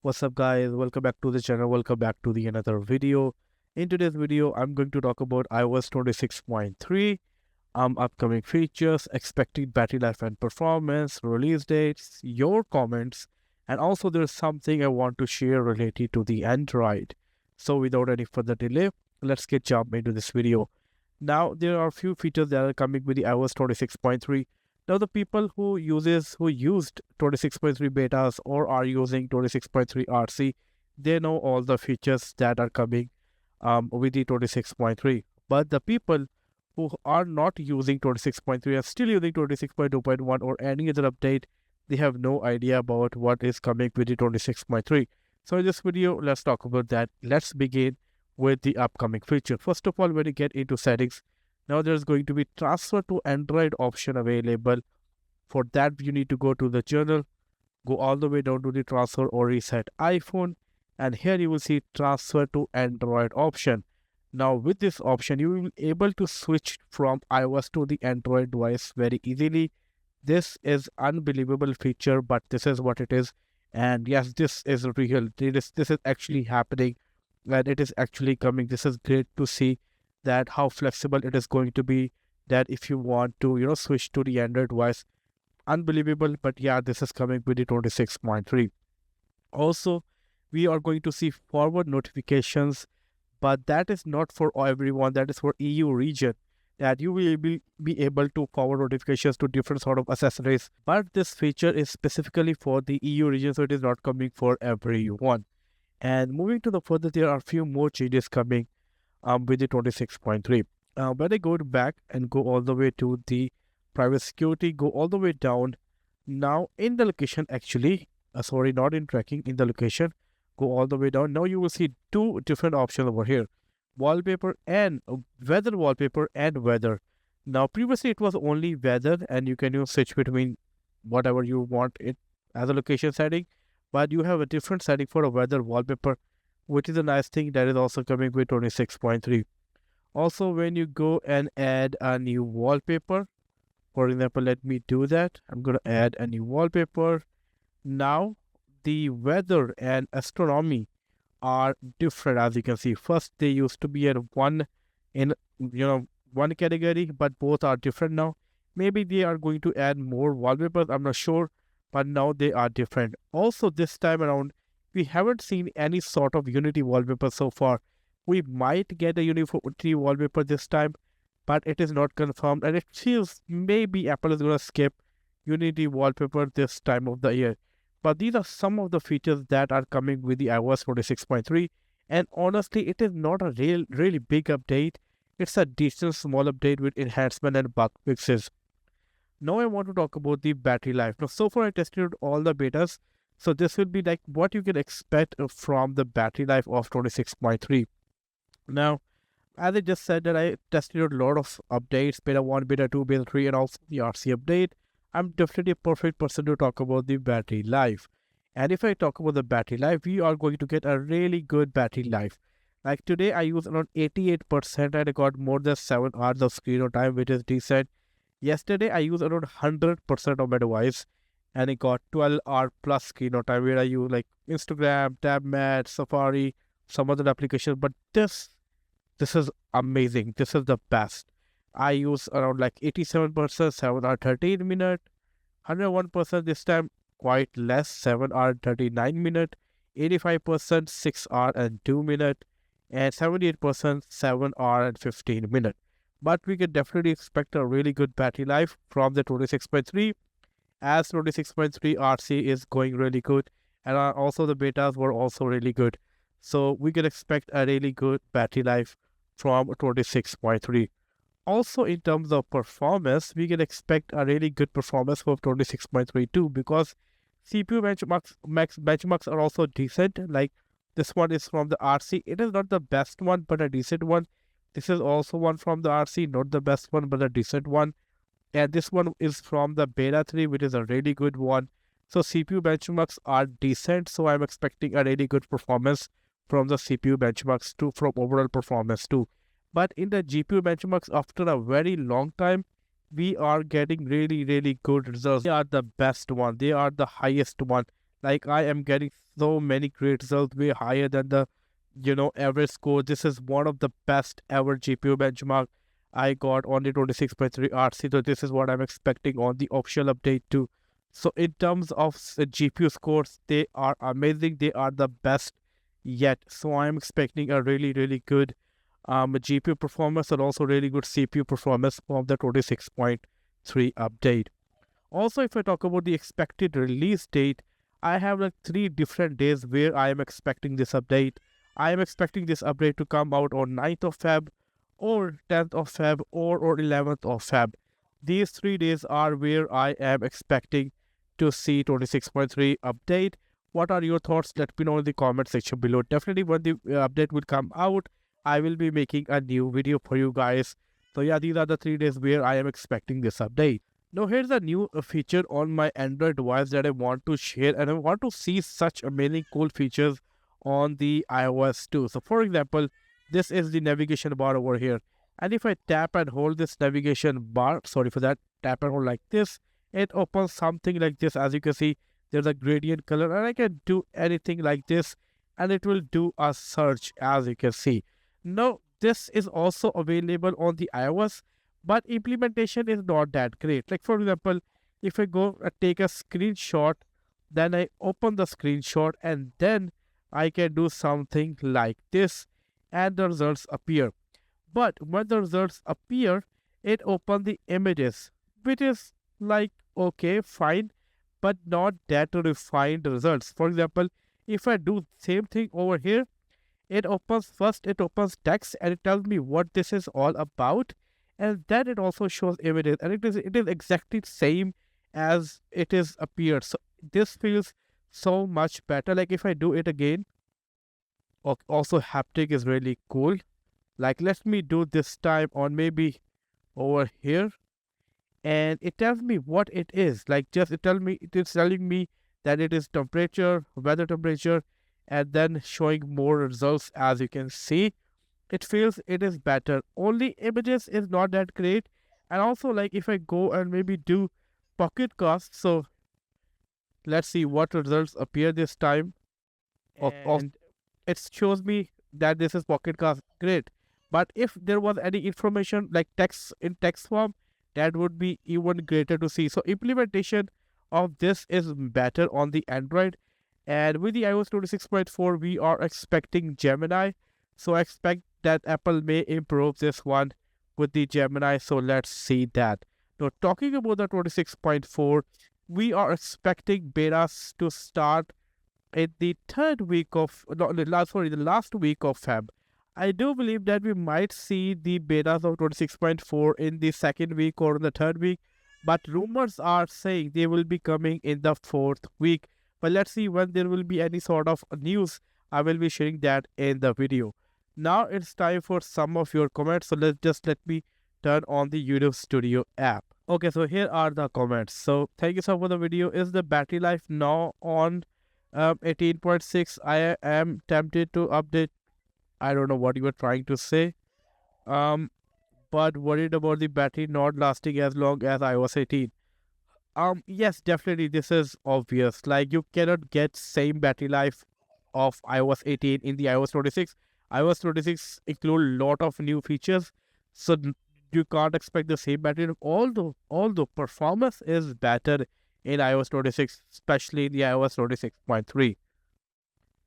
What's up guys, welcome back to the channel, welcome back to the another video. In today's video I'm going to talk about iOS 26.3, upcoming features, expected battery life and performance, release dates, your comments, and also there's something I want to share related to the Android. So without any further delay, let's get jump into this video. Now there are a few features that are coming with the iOS 26.3. Now the people who used 26.3 betas or are using 26.3 RC, they know all the features that are coming with the 26.3. But the people who are not using 26.3 are still using 26.2.1 or any other update, they have no idea about what is coming with the 26.3. So in this video, let's talk about that. Let's begin with the upcoming feature. First of all, when you get into settings, now there's going to be transfer to Android option available. For that, you need to go to the journal, go all the way down to the transfer or reset iPhone, and here you will see transfer to Android option. Now with this option, you will be able to switch from iOS to the Android device very easily. This is unbelievable feature, but this is what it is. And yes, this is real. This is actually happening and it is actually coming. This is great to see that how flexible it is going to be, that if you want to switch to the Android device, unbelievable. But yeah, this is coming with the 26.3. Also, we are going to see forward notifications, but that is not for everyone. That is for EU region, that you will be able to forward notifications to different sort of accessories, but this feature is specifically for the EU region, so it is not coming for everyone. And moving to the further, there are a few more changes coming with the 26.3. When I go back and go all the way to the private security, go all the way down. Now in the location, actually, sorry, not in tracking, in the location, go all the way down. Now you will see two different options over here: wallpaper and weather wallpaper and weather. Now previously it was only weather, and you can switch between whatever you want it as a location setting, but you have a different setting for a weather wallpaper, which is a nice thing that is also coming with 26.3. Also, when you go and add a new wallpaper, for example, let me do that. I'm going to add a new wallpaper. Now the weather and astronomy are different. As you can see, first they used to be at one in one category, but both are different now. Maybe they are going to add more wallpapers, I'm not sure, but now they are different. Also, this time around, we haven't seen any sort of Unity wallpaper so far. We might get a Unity wallpaper this time, but it is not confirmed, and it feels maybe Apple is going to skip Unity wallpaper this time of the year. But these are some of the features that are coming with the iOS 26.3, and honestly, it is not a really big update. It's a decent small update with enhancement and bug fixes. Now I want to talk about the battery life. Now, so far I tested all the betas, so this will be like what you can expect from the battery life of 26.3. Now, as I just said that I tested a lot of updates, beta 1, beta 2, beta 3, and also the RC update. I'm definitely a perfect person to talk about the battery life. And if I talk about the battery life, we are going to get a really good battery life. Like today, I used around 88% and I got more than 7 hours of screen time, which is decent. Yesterday, I used around 100% of my device and I got 12-hour plus screen time, where I use like Instagram, TabMat, Safari, some other applications. But this is amazing. This is the best. I use around like 87%, 7 hour 13 minute, 101% this time, quite less, 7 hour 39 minute, 85%, 6 hour and 2 minute, and 78%, 7 hour and 15 minute. But we can definitely expect a really good battery life from the 26.3, as 26.3 RC is going really good, and also the betas were also really good. So we can expect a really good battery life from 26.3. Also, in terms of performance, we can expect a really good performance for 26.3 too, because CPU benchmarks are also decent. Like this one is from the RC. It is not the best one, but a decent one. This is also one from the RC, not the best one, but a decent one. And this one is from the beta 3, which is a really good one. So CPU benchmarks are decent. So I'm expecting a really good performance from the CPU benchmarks too, from overall performance too. But in the GPU benchmarks, after a very long time, we are getting really good results. They are the best one. They are the highest one. Like I am getting so many great results, way higher than the average score. This is one of the best ever GPU benchmark I got on the 26.3 RC. So this is what I'm expecting on the official update too. So in terms of GPU scores, they are amazing. They are the best yet. So I'm expecting a really good GPU performance and also really good CPU performance from the 26.3 update. Also, if I talk about the expected release date, I have like 3 different days where I am expecting this update. I am expecting this update to come out on 9th of Feb or 10th of Feb or 11th of Feb. These 3 days are where I am expecting to see 26.3 update. What are your thoughts? Let me know in the comment section below. Definitely when the update will come out, I will be making a new video for you guys. So yeah, these are the 3 days where I am expecting this update. Now here's a new feature on my Android device that I want to share, and I want to see such amazing cool features on the iOS too. So for example, this is the navigation bar over here, and if I tap and hold this navigation bar, sorry for that, tap and hold like this, it opens something like this. As you can see, there's a gradient color and I can do anything like this and it will do a search, as you can see. Now this is also available on the iOS, but implementation is not that great. Like for example, if I go take a screenshot, then I open the screenshot and then I can do something like this and the results appear. But when the results appear, it opens the images, which is like okay, fine, but not that refined results. For example, if I do same thing over here, it opens text and it tells me what this is all about, and then it also shows images, and it is exactly same as it is appeared. So this feels so much better. Like if I do it again, also haptic is really cool. Like let me do this time on maybe over here, and it tells me what it is. Like just it is telling me that it is temperature, weather temperature, and then showing more results. As you can see, it feels it is better. Only images is not that great. And also like if I go and maybe do pocket cast, so let's see what results appear this time. And it shows me that this is pocket cast, great. But if there was any information like text in text form, that would be even greater to see. So implementation of this is better on the Android. And with the iOS 26.4, we are expecting Gemini. So I expect that Apple may improve this one with the Gemini. So let's see that. Now talking about the 26.4, we are expecting betas to start in the third week of the last week of Feb. I do believe that we might see the betas of 26.4 in the second week or in the third week, but rumors are saying they will be coming in the fourth week. But let's see when there will be any sort of news. I will be sharing that in the video. Now it's time for some of your comments. So let me turn on the YouTube Studio app. Okay, so here are the comments. So thank you so much for the video. Is the battery life now on 18.6? I am tempted to update. I don't know what you were trying to say. But worried about the battery not lasting as long as iOS 18. Yes, definitely this is obvious. Like you cannot get same battery life of iOS 18 in the iOS 26. iOS 26 include lot of new features, so you can't expect the same battery. Although performance is better in iOS 26, especially in the iOS 26.3.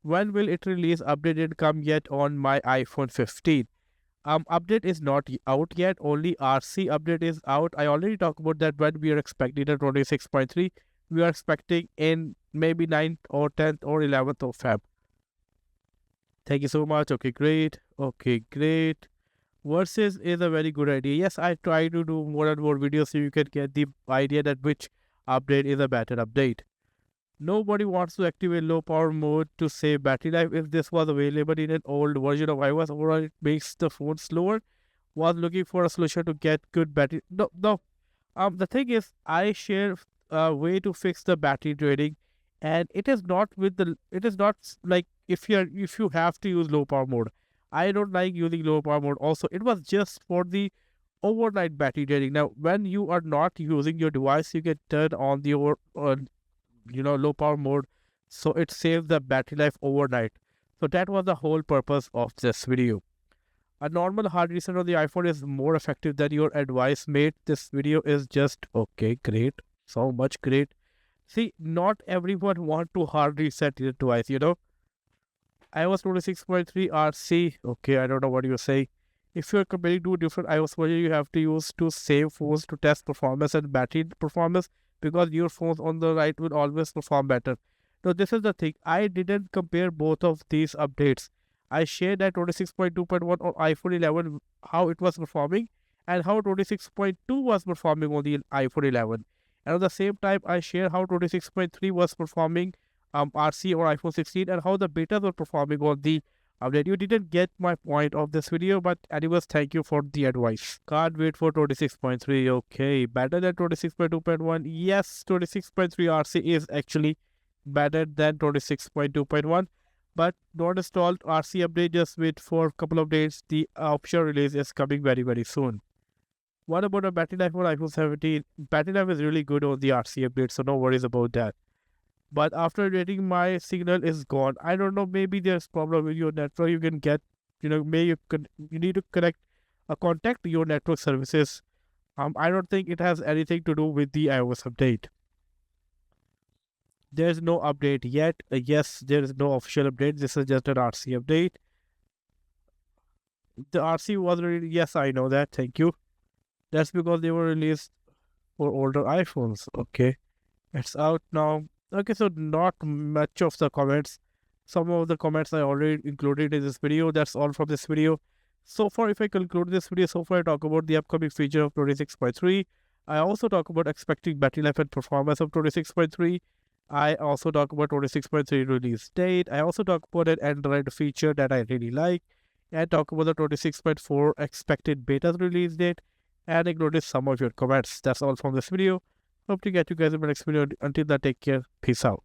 When will it release? Update didn't come yet on my iPhone 15. Update is not out yet. Only RC update is out. I already talked about that when we are expecting the 26.3. We are expecting in maybe 9th or 10th or 11th of Feb. Thank you so much. Okay, great. Okay, great. Versus is a very good idea. Yes, I try to do more and more videos so you can get the idea that which update is a better update. Nobody wants to activate low power mode to save battery life. If this was available in an old version of iOS, overall it makes the phone slower. Was looking for a solution to get good battery. No. The thing is, I share a way to fix the battery draining, and it is not like if you have to use low power mode. I don't like using low power mode. Also, it was just for the overnight battery draining. Now, when you are not using your device, you can turn on the low power mode so it saves the battery life overnight. So that was the whole purpose of this video. A normal hard reset on the iPhone is more effective than your advice, mate. This video is just okay, great, so much great. See, not everyone want to hard reset their device, iOS 26.3 RC. Okay, I don't know what you say. If you're comparing two different iOS versions, you have to use two same phones to test performance and battery performance, because your phones on the right will always perform better. Now, this is the thing. I didn't compare both of these updates. I shared that 26.2.1 on iPhone 11, how it was performing, and how 26.2 was performing on the iPhone 11. And at the same time, I share how 26.3 was performing RC or iPhone 16, and how the betas were performing on the update. You didn't get my point of this video, but anyways, thank you for the advice. Can't wait for 26.3. Okay, better than 26.2.1. Yes, 26.3 RC is actually better than 26.2.1. But not installed RC update. Just wait for a couple of days. The official release is coming very, very soon. What about the battery life on iPhone 17? Battery life is really good on the RC update, so no worries about that. But after rating, my signal is gone. I don't know, maybe there's problem with your network. You can get, you need to contact your network services. I don't think it has anything to do with the iOS update. There's no update yet. Yes, there is no official update. This is just an RC update. The RC was released. Yes, I know that. Thank you. That's because they were released for older iPhones. Okay, it's out now. Okay, so not much of the comments. Some of the comments I already included in this video. That's all from this video. So far, if I conclude this video, so far I talk about the upcoming feature of 26.3. I also talk about expecting battery life and performance of 26.3. I also talk about 26.3 release date. I also talk about an Android feature that I really like, and talk about the 26.4 expected beta release date, and acknowledge some of your comments. That's all from this video. Hope to get you guys in my next video. Until then, take care. Peace out.